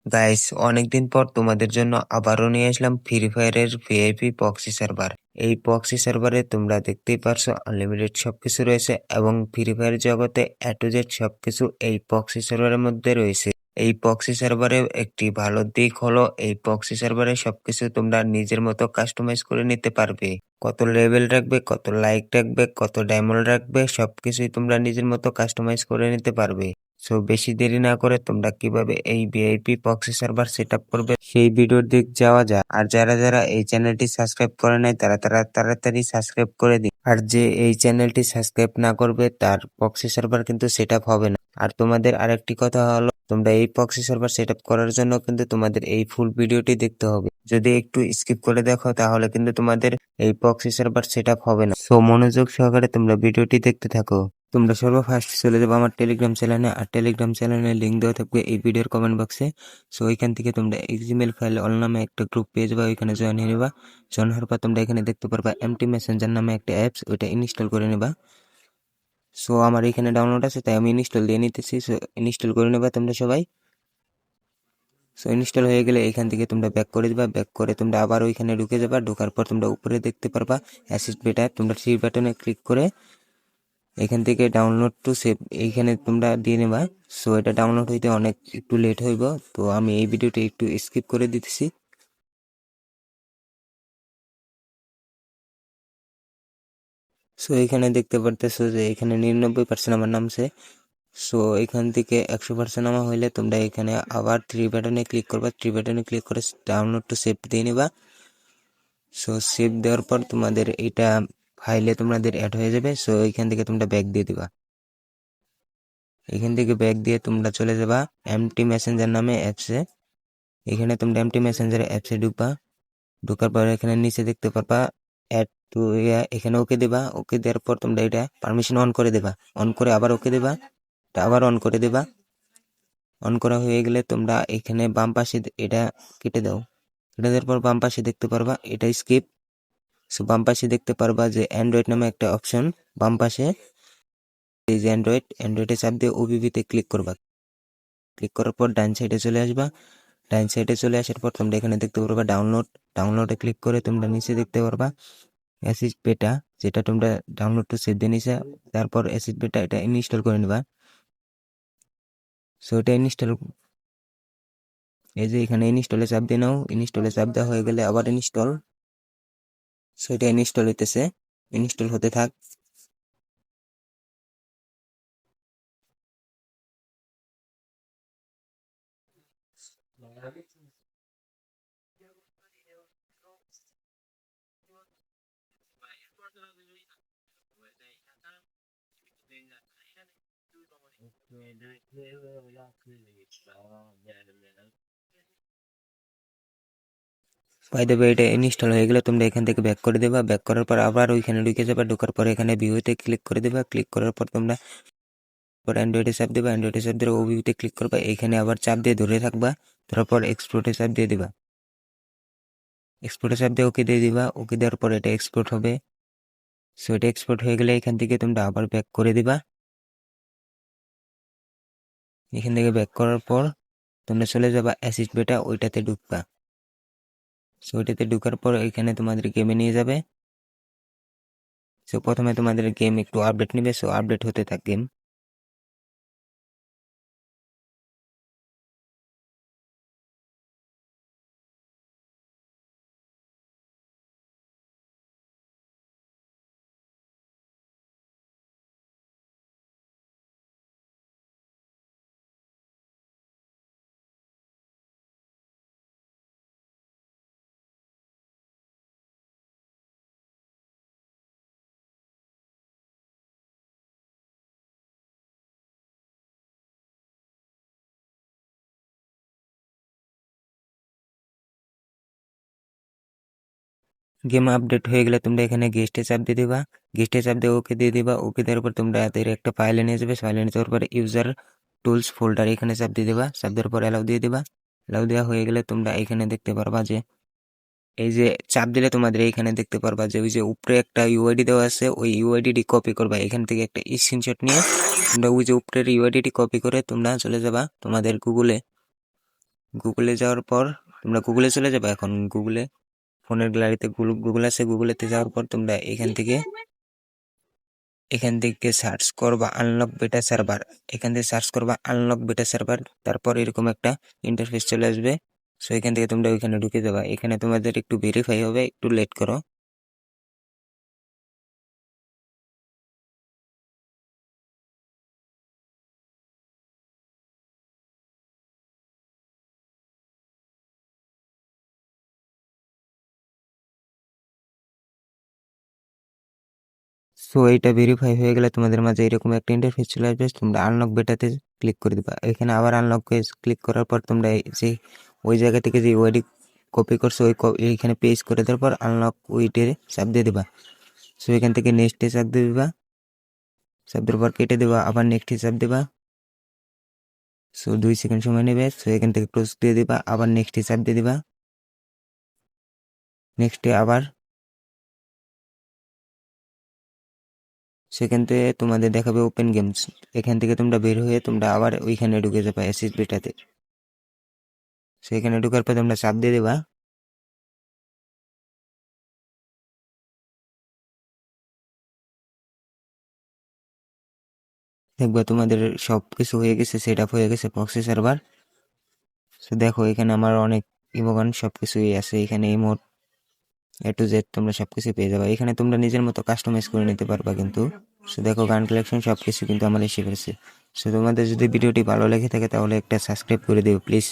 Guys, অনেকদিন পর তোমাদের জন্য আবারও নিয়ে আসলাম ফ্রি ফায়ারের ভিআইপি প্রক্সি সার্ভার। এই প্রক্সি সার্ভারে তোমরা দেখতেই পারছো আনলিমিটেড সবকিছু রয়েছে এবং ফ্রি ফায়ার জগতে এ টু জেড সবকিছু এই প্রক্সি সার্ভারের মধ্যে রয়েছে। এই প্রক্সি সার্ভারের একটি ভালো দিক হলো এই প্রক্সি সার্ভারে সবকিছু তোমরা নিজের মতো কাস্টমাইজ করে নিতে পারবে। কত লেভেল রাখবে, কত লাইক রাখবে, কত ডায়মন্ড রাখবে, সবকিছুই তোমরা নিজের মতো কাস্টমাইজ করে নিতে পারবে। সো বেশি দেরি না করে তোমরা কিভাবে এই ভিআইপি প্রক্সি সার্ভার সেটআপ করবে সেই ভিডিওর দিক যাওয়া যায়। আর যারা যারা এই চ্যানেলটি সাবস্ক্রাইব করে নাই তারা তাড়াতাড়ি সাবস্ক্রাইব করে দিন। আর যে এই চ্যানেলটি সাবস্ক্রাইব না করবে তার প্রক্সি সার্ভার কিন্তু সেটআপ হবে না। আর তোমাদের আরেকটি কথা হলো, তোমরা এই প্রক্সি সার্ভার সেটআপ করার জন্য কিন্তু তোমাদের এই ফুল ভিডিওটি দেখতে হবে। যদি একটু স্কিপ করে দেখো তাহলে কিন্তু তোমাদের এই প্রক্সি সার্ভার সেটআপ হবে না। সো মনোযোগ সহকারে তোমরা ভিডিওটি দেখতে থাকো। তোমরা সর্বফার্স্ট চলে যাবো আমার টেলিগ্রাম চ্যানেলে, আর টেলিগ্রাম চ্যানেলের লিঙ্ক দেওয়া থাকবে এই ভিডিওর কমেন্ট বক্সে। সো ওইখান থেকে তোমরা এক্সিমেল ফাইল অল নামে একটা গ্রুপ পেয়ে যাবা, ওইখানে জয়েন হয়ে নেবা। জয়েন হওয়ার পর তোমরা এখানে দেখতে পারবা এমটি মেসেঞ্জার নামে একটা অ্যাপস, ওইটা ইনস্টল করে নেবা। সো আমার এখানে ডাউনলোড আছে তাই আমি ইনস্টল দিয়ে নিতেছি। সো ইনস্টল করে নেবা তোমরা সবাই। সো ইনস্টল হয়ে গেলে এখান থেকে তোমরা ব্যাক করে দিবা। ব্যাক করে তোমরা আবার ওইখানে ঢুকে যাবা। ঢোকার পর তোমরা উপরে দেখতে পারবা অ্যাসিস্ট বেটা, তোমরা থ্রি বাটনে ক্লিক করে এখান থেকে ডাউনলোড টু সেভ এইখানে তোমরা দিয়ে নেবা। সো এটা ডাউনলোড হইতে অনেক একটু লেট হইব, তো আমি এই ভিডিওটি একটু স্কিপ করে দিতেছি। সো এখানে দেখতে পারতেছো যে এখানে 99% আমার নামছে। সো এখান থেকে 100% নামা হইলে তোমরা এখানে আবার থ্রি বাটনে ক্লিক করবা। থ্রি বাটনে ক্লিক করে ডাউনলোড টু সেভ দিয়ে নেবা। সো সেভ দেওয়ার পর তোমাদের এটা ফাইলে তোমাদের অ্যাড হয়ে যাবে। সো এখান থেকে তোমরা ব্যাক দিয়ে দিবা। এখান থেকে ব্যাক দিয়ে তোমরা চলে যাবা এমটি মেসেঞ্জার নামে অ্যাপসে। এখানে তোমরা এমটি মেসেঞ্জার অ্যাপসে ঢুকবা। ঢোকার পর এখানে নিচে দেখতে পারবা অ্যাড টু এখানে ওকে দেবা। ওকে দেওয়ার পর তোমরা এটা পারমিশন অন করে দেবা। অন করে আবার ওকে দেবা, আবার অন করে দেবা। অন করা হয়ে গেলে তোমরা এখানে বাম পাশে এটা কেটে দাও। কেটে দেওয়ার পর বাম পাশে দেখতে পারবা এটা স্কিপ। সো বাম পাশে দেখতে পারবা যে অ্যান্ড্রয়েড নামে একটা অপশন বাম পাশে, এই যে অ্যান্ড্রয়েডে চাপ দিয়ে ওবিবিতে ক্লিক করবা। ক্লিক করার পর ডান সাইডে চলে আসবা। ডান সাইডে চলে আসার পর তোমরা এখানে দেখতে পারবা ডাউনলোডে ক্লিক করে তোমরা নিচে দেখতে পারবা অ্যাসিড বেটা, যেটা তোমরা ডাউনলোড টু সেভ দিয়ে নিছে। তারপর অ্যাসিড বেটা এটা ইনস্টল করে নেবা। সো এটা ইনস্টল, এই যে এখানে ইনস্টলে চাপ দিয়ে নাও। ইনস্টলে চাপ দেওয়া হয়ে গেলে আবার ইনস্টল। সো এটা ইনস্টল হইতেছে, ইনস্টল হতে থাক। বাই দ্য ওয়ে, এটা ইনস্টল হয়ে গেলে তোমরা এখান থেকে ব্যাক করে দেবা। ব্যাক করার পর আবার ওইখানে ঢুকে যাবা। ঢোকার পর এখানে ভিউতে ক্লিক করে দেবা। ক্লিক করার পর তোমরা অ্যান্ড্রয়েডে চাপ দেবা। অ্যান্ড্রয়েডে চাপ দিয়ে ওভিউতে ক্লিক করবা। এখানে আবার চাপ দিয়ে ধরে থাকবা। ধরার পর এক্সপোর্টে চাপ দিয়ে দিবা। এক্সপোর্টে চাপ দিয়ে ওকে দিয়ে দিবা। ওকে দেওয়ার পর এটা এক্সপোর্ট হবে। সো এটা এক্সপোর্ট হয়ে গেলে এখান থেকে তোমরা আবার ব্যাক করে দিবা। এখান থেকে ব্যাক করার পর তোমরা চলে যাবা অ্যাসিড বেটা, ওইটাতে ঢুকবা। সো ওইটাতে ঢুকার পর এখানে তোমাদের গেমে নিয়ে যাবে। সো প্রথমে তোমাদের গেম একটু আপডেট নেবে। সো আপডেট হতে থাক গেম। গেম আপডেট হয়ে গেলে তোমরা এখানে গেস্টে চাপ দিয়ে দিবা। গেস্টে চাপ দিয়ে ওকে দিয়ে দিবা। ওকে দেওয়ার পর তোমরা এদের একটা ফাইলে নিয়ে যাবে। ফাইলে নিয়ে যাওয়ার পর ইউজার টুলস ফোল্ডার এখানে চাপ দিয়ে দিবা। চাপ দেওয়ার পর অ্যালাউ দিয়ে দিবা। অ্যালাউ দেওয়া হয়ে গেলে তোমরা এখানে দেখতে পারবা যে এই যে চাপ দিলে তোমাদের এখানে দেখতে পারবা যে ওই যে উপরে একটা ইউআইডি দেওয়া আছে, ওই ইউআইডিটি কপি করবা। এখান থেকে একটা স্ক্রিনশট নিয়ে তোমরা ওই যে উপরের ইউআইডিটি কপি করে তোমরা চলে যাবা তোমাদের গুগলে। গুগলে যাওয়ার পর তোমরা গুগলে চলে যাবে। এখন গুগলে ফোনের গ্যালারিতে গুগল আছে, গুগলেতে যাওয়ার পর তোমরা এখান থেকে সার্চ করবা আনলক বেটা সার্ভার। এখান থেকে সার্চ করবা আনলক বেটা সার্ভার, তারপর এরকম একটা ইন্টারফেস চলে আসবে। সো এখান থেকে তোমরা ওইখানে ঢুকে যাবা। এখানে তোমাদের একটু ভেরিফাই হবে, একটু লেট করো। সো এইটা ভেরিফাই হয়ে গেলে তোমাদের মাঝে এরকম একটা ইন্টারফেস চলে আসবে। তোমরা আনলক বেটাতে ক্লিক করে দিবা। এখানে আবার আনলক ক্লিক করার পর তোমরা যে ওই জায়গা থেকে যে ওয়ার্ডটি কপি করছো এইখানে পেস্ট করে দেওয়ার পর আনলক উইটে চাপ দিয়ে দিবা। সো এখান থেকে নেক্সটে চাপ দিয়ে দিবা। চাপ দেওয়ার পর কেটে দেবা, আবার নেক্সটে চাপ দিবা। সো 2 সেকেন্ড সময় নেবে। সো এখান থেকে ক্লোজ দিয়ে দিবা, আবার নেক্সটে চাপ দিয়ে দিবা। নেক্সটে আবার সেখান থেকে তোমাদের দেখাবে ওপেন গেমস। এখান থেকে তোমরা বের হয়ে তোমরা আবার ওইখানে ঢুকে যাবে অ্যাসিস বেটাতে। সেখানে ঢুকার পর তোমরা চাপ দিয়ে দেবা। দেখবা তোমাদের সব কিছু হয়ে গেছে, সেট আপ হয়ে গেছে প্রক্সি সার্ভার। সো দেখো এখানে আমার অনেক ইমোগান সব কিছুই আছে। এখানে ইমোট A to Z তোমরা সব কিছু পেয়ে যাবে। এখানে তোমরা নিজের মতো কাস্টমাইজ করে নিতে পারবা কিন্তু। সো দেখো গান কালেকশন সব কিছু কিন্তু আমার এসে গেছে। সো তোমাদের যদি ভিডিওটি ভালো লেগে থাকে তাহলে একটা সাবস্ক্রাইব করে দিও প্লিজ।